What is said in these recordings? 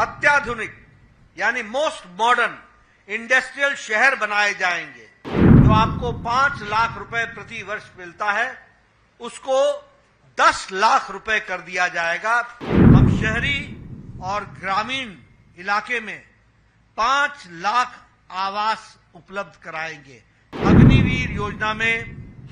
अत्याधुनिक यानी most modern industrial शहर बनाए जाएंगे। जो आपको 5 लाख रुपए प्रति वर्ष मिलता है उसको 10 लाख रुपए कर दिया जाएगा। हम शहरी और ग्रामीण इलाके में 5 लाख आवास उपलब्ध कराएंगे। अग्निवीर योजना में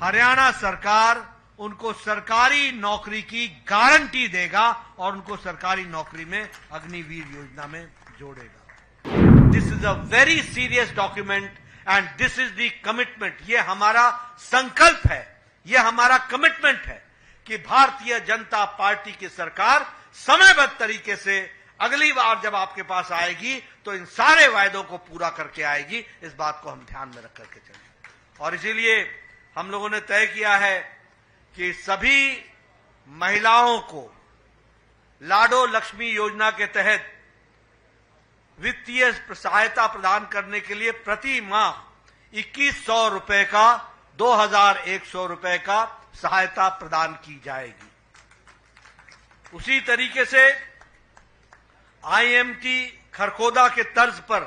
हरियाणा सरकार उनको सरकारी नौकरी की गारंटी देगा और उनको सरकारी नौकरी में अग्निवीर योजना में जोड़ेगा। This is a very serious document and this is the commitment. ये हमारा संकल्प है, ये हमारा कमिटमेंट है कि भारतीय जनता पार्टी की सरकार समयबद्ध तरीके से अगली बार जब आपके पास आएगी तो इन सारे वायदों को पूरा करके आएगी। इस बात को हम ध्यान में रख करके चलें और इसीलिए हम लोगों ने तय किया है कि सभी महिलाओं को लाडो लक्ष्मी योजना के तहत वित्तीय सहायता प्रदान करने के लिए प्रति माह 2100 रुपए का 2100 रुपए का सहायता प्रदान की जाएगी। उसी तरीके से आईएमटी खरखोदा के तर्ज पर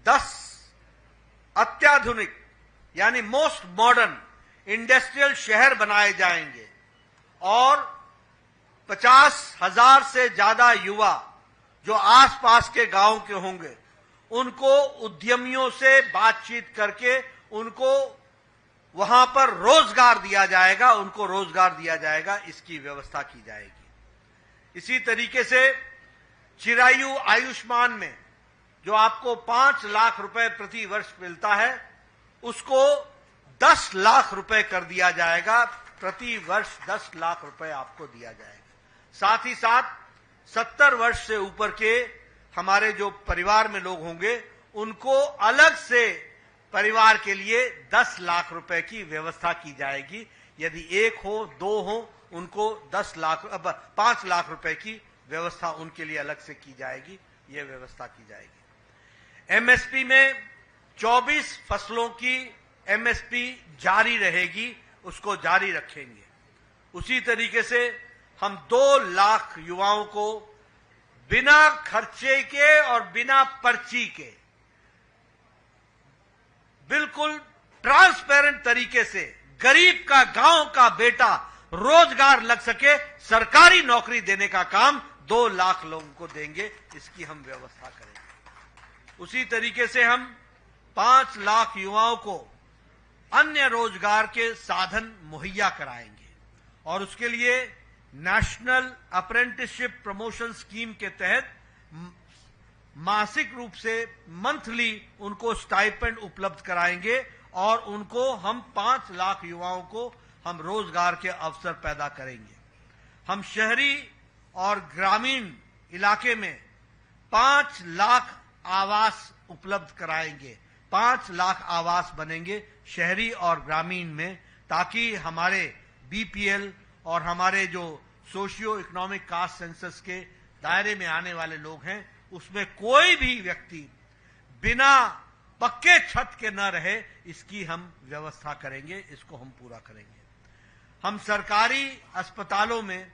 10 अत्याधुनिक यानी मोस्ट मॉडर्न इंडस्ट्रियल शहर बनाए जाएंगे और 50,000 से ज्यादा युवा जो आसपास के गांव के होंगे उनको उद्यमियों से बातचीत करके उनको वहां पर रोजगार दिया जाएगा, उनको रोजगार दिया जाएगा, इसकी व्यवस्था की जाएगी। इसी तरीके से चिरायु आयुष्मान में जो आपको 5 लाख रुपए प्रति वर्ष मिलता है उसको 10 लाख रुपए कर दिया जाएगा। प्रति वर्ष 10 लाख रुपए आपको दिया जाएगा। साथ ही साथ 70 वर्ष से ऊपर के हमारे जो परिवार में लोग होंगे उनको अलग से परिवार के लिए 10 लाख रुपए की व्यवस्था की जाएगी। यदि 1 हो 2 हो उनको 5 लाख रुपए की व्यवस्था उनके लिए अलग से की जाएगी। यह व्यवस्था की जाएगी। एमएसपी में 24 फसलों की एमएसपी जारी रहेगी, उसको जारी रखेंगे। उसी तरीके से हम 2 लाख युवाओं को बिना खर्चे के और बिना पर्ची के बिल्कुल ट्रांसपेरेंट तरीके से गरीब का गांव का बेटा रोजगार लग सके, सरकारी नौकरी देने का काम 2 लाख लोगों को देंगे। इसकी हम व्यवस्था करेंगे। उसी तरीके से हम 5 लाख युवाओं को अन्य रोजगार के साधन मुहैया कराएंगे और उसके लिए नेशनल अप्रेंटिसशिप प्रमोशन स्कीम के तहत मासिक रूप से मंथली उनको स्टाइपेंड उपलब्ध कराएंगे और उनको हम 5 लाख युवाओं को हम रोजगार के अवसर पैदा करेंगे। हम शहरी और ग्रामीण इलाके में 5 लाख आवास उपलब्ध कराएंगे। 5 लाख आवास बनेंगे शहरी और ग्रामीण में, ताकि हमारे बीपीएल और हमारे जो सोशियो इकोनॉमिक कास्ट सेंसस के दायरे में आने वाले लोग हैं उसमें कोई भी व्यक्ति बिना पक्के छत के न रहे, इसकी हम व्यवस्था करेंगे। इसको हम पूरा करेंगे। हम सरकारी अस्पतालों में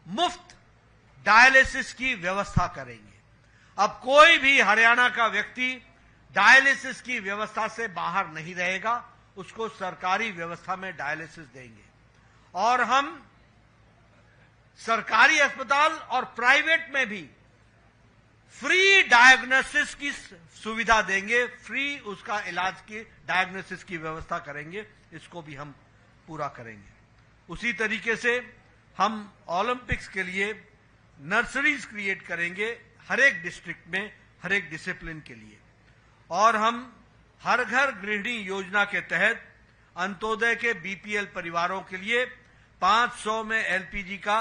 मुफ्त डायलिसिस की व्यवस्था करेंगे। अब कोई भी हरियाणा का व्यक्ति डायलिसिस की व्यवस्था से बाहर नहीं रहेगा, उसको सरकारी व्यवस्था में डायलिसिस देंगे। और हम सरकारी अस्पताल और प्राइवेट में भी फ्री डायग्नोसिस की सुविधा देंगे, फ्री उसका इलाज की डायग्नोसिस की व्यवस्था करेंगे। इसको भी हम पूरा करेंगे। उसी तरीके से हम ओलंपिक्स के लिए नर्सरीज क्रिएट करेंगे हर एक डिस्ट्रिक्ट में, हर एक डिसिप्लिन के लिए। और हम हर घर गृहिणी योजना के तहत अंत्योदय के बीपीएल परिवारों के लिए 500 में एलपीजी का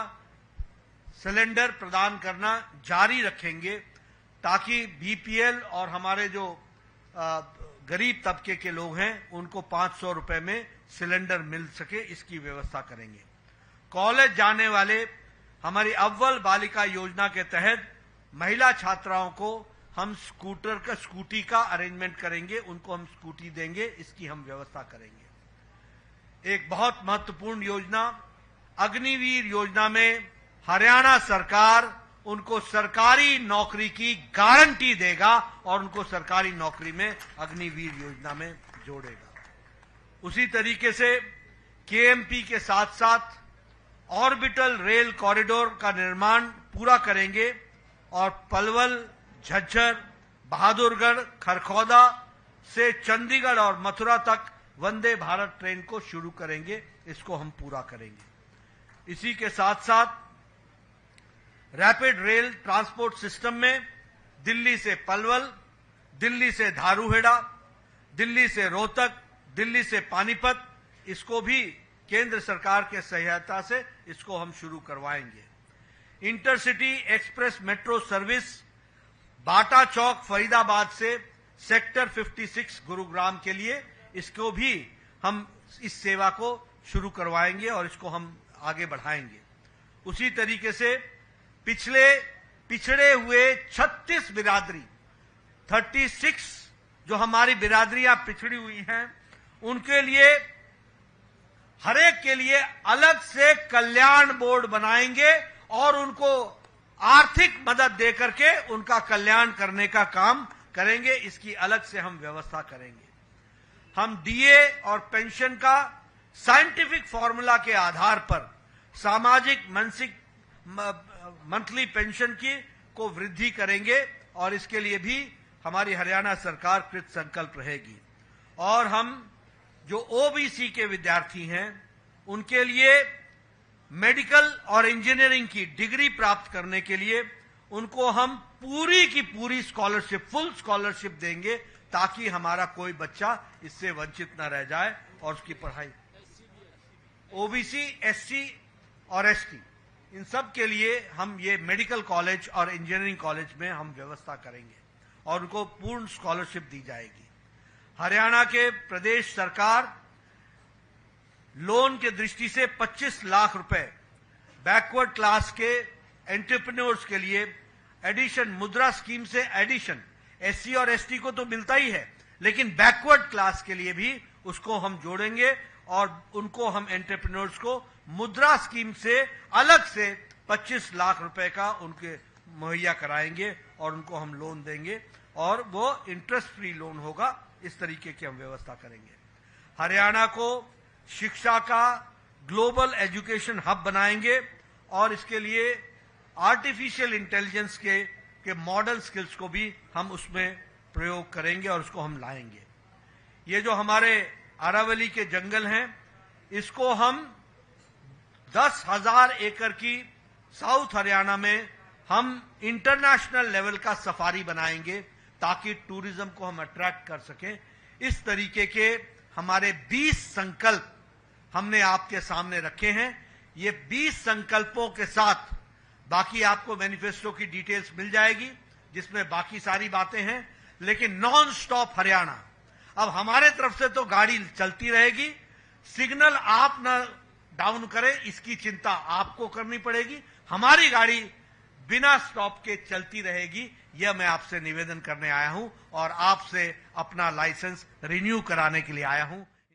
सिलेंडर प्रदान करना जारी रखेंगे, ताकि बीपीएल और हमारे जो गरीब तबके के लोग हैं उनको 500 रुपए में सिलेंडर मिल सके, इसकी व्यवस्था करेंगे। कॉलेज जाने वाले हमारी अव्वल बालिका योजना के तहत महिला छात्राओं को हम स्कूटी का अरेंजमेंट करेंगे, उनको हम स्कूटी देंगे, इसकी हम व्यवस्था करेंगे। एक बहुत महत्वपूर्ण योजना अग्निवीर योजना में हरियाणा सरकार उनको सरकारी नौकरी की गारंटी देगा और उनको सरकारी नौकरी में अग्निवीर योजना में जोड़ेगा। उसी तरीके से केएमपी के साथ साथ ऑर्बिटल रेल कॉरिडोर का निर्माण पूरा करेंगे और पलवल, झज्जर, बहादुरगढ़, खरखौदा से चंडीगढ़ और मथुरा तक वंदे भारत ट्रेन को शुरू करेंगे। इसको हम पूरा करेंगे। इसी के साथ साथ रैपिड रेल ट्रांसपोर्ट सिस्टम में दिल्ली से पलवल, दिल्ली से धारूहेड़ा, दिल्ली से रोहतक, दिल्ली से पानीपत, इसको भी केंद्र सरकार के सहायता से इसको हम शुरू करवाएंगे। इंटरसिटी एक्सप्रेस मेट्रो सर्विस बाटा चौक फरीदाबाद से सेक्टर 56 गुरुग्राम के लिए, इसको भी हम इस सेवा को शुरू करवाएंगे और इसको हम आगे बढ़ाएंगे। उसी तरीके से पिछड़े हुए 36 बिरादरी 36 जो हमारी बिरादरियां पिछड़ी हुई हैं, उनके लिए हर एक के लिए अलग से कल्याण बोर्ड बनाएंगे और उनको आर्थिक मदद देकर के उनका कल्याण करने का काम करेंगे। इसकी अलग से हम व्यवस्था करेंगे। हम डीए और पेंशन का साइंटिफिक फॉर्मूला के आधार पर सामाजिक मानसिक मंथली पेंशन की को वृद्धि करेंगे और इसके लिए भी हमारी हरियाणा सरकार कृत संकल्प रहेगी। और हम जो ओबीसी के विद्यार्थी हैं, उनके लिए मेडिकल और इंजीनियरिंग की डिग्री प्राप्त करने के लिए उनको हम पूरी की पूरी स्कॉलरशिप, फुल स्कॉलरशिप देंगे ताकि हमारा कोई बच्चा इससे वंचित न रह जाए और उसकी पढ़ाई। ओबीसी, एससी और एसटी, इन सब के लिए हम ये मेडिकल कॉलेज और इंजीनियरिंग कॉलेज में हम व्यवस्था करेंगे और उनको पूर्ण स्कॉलरशिप दी जाएगी। हरियाणा के प्रदेश सरकार लोन के दृष्टि से 25 लाख रुपए बैकवर्ड क्लास के एंटरप्रेन्योर्स के लिए एडिशन, मुद्रा स्कीम से एडिशन, एससी और एसटी को तो मिलता ही है, लेकिन बैकवर्ड क्लास के लिए भी उसको हम जोड़ेंगे और उनको हम एंटरप्रेन्योर्स को मुद्रा स्कीम से अलग से 25 लाख रुपए का उनके मुहैया कराएंगे और उनको हम लोन देंगे और वो इंटरेस्ट फ्री लोन होगा। इस तरीके की हम व्यवस्था करेंगे। हरियाणा को शिक्षा का ग्लोबल एजुकेशन हब बनाएंगे और इसके लिए आर्टिफिशियल इंटेलिजेंस के मॉडल स्किल्स को भी हम उसमें प्रयोग करेंगे और उसको हम लाएंगे। ये जो हमारे अरावली के जंगल हैं, इसको हम 10,000 एकड़ की साउथ हरियाणा में हम इंटरनेशनल लेवल का सफारी बनाएंगे ताकि टूरिज्म को हम अट्रैक्ट कर सकें। इस तरीके के हमारे 20 संकल्प हमने आपके सामने रखे हैं। ये 20 संकल्पों के साथ बाकी आपको मैनिफेस्टो की डिटेल्स मिल जाएगी जिसमें बाकी सारी बातें हैं, लेकिन नॉन स्टॉप हरियाणा। अब हमारे तरफ से तो गाड़ी चलती रहेगी, सिग्नल आप न डाउन करें इसकी चिंता आपको करनी पड़ेगी। हमारी गाड़ी बिना स्टॉप के चलती रहेगी, यह मैं आपसे निवेदन करने आया हूं और आपसे अपना लाइसेंस रिन्यू कराने के लिए आया हूं।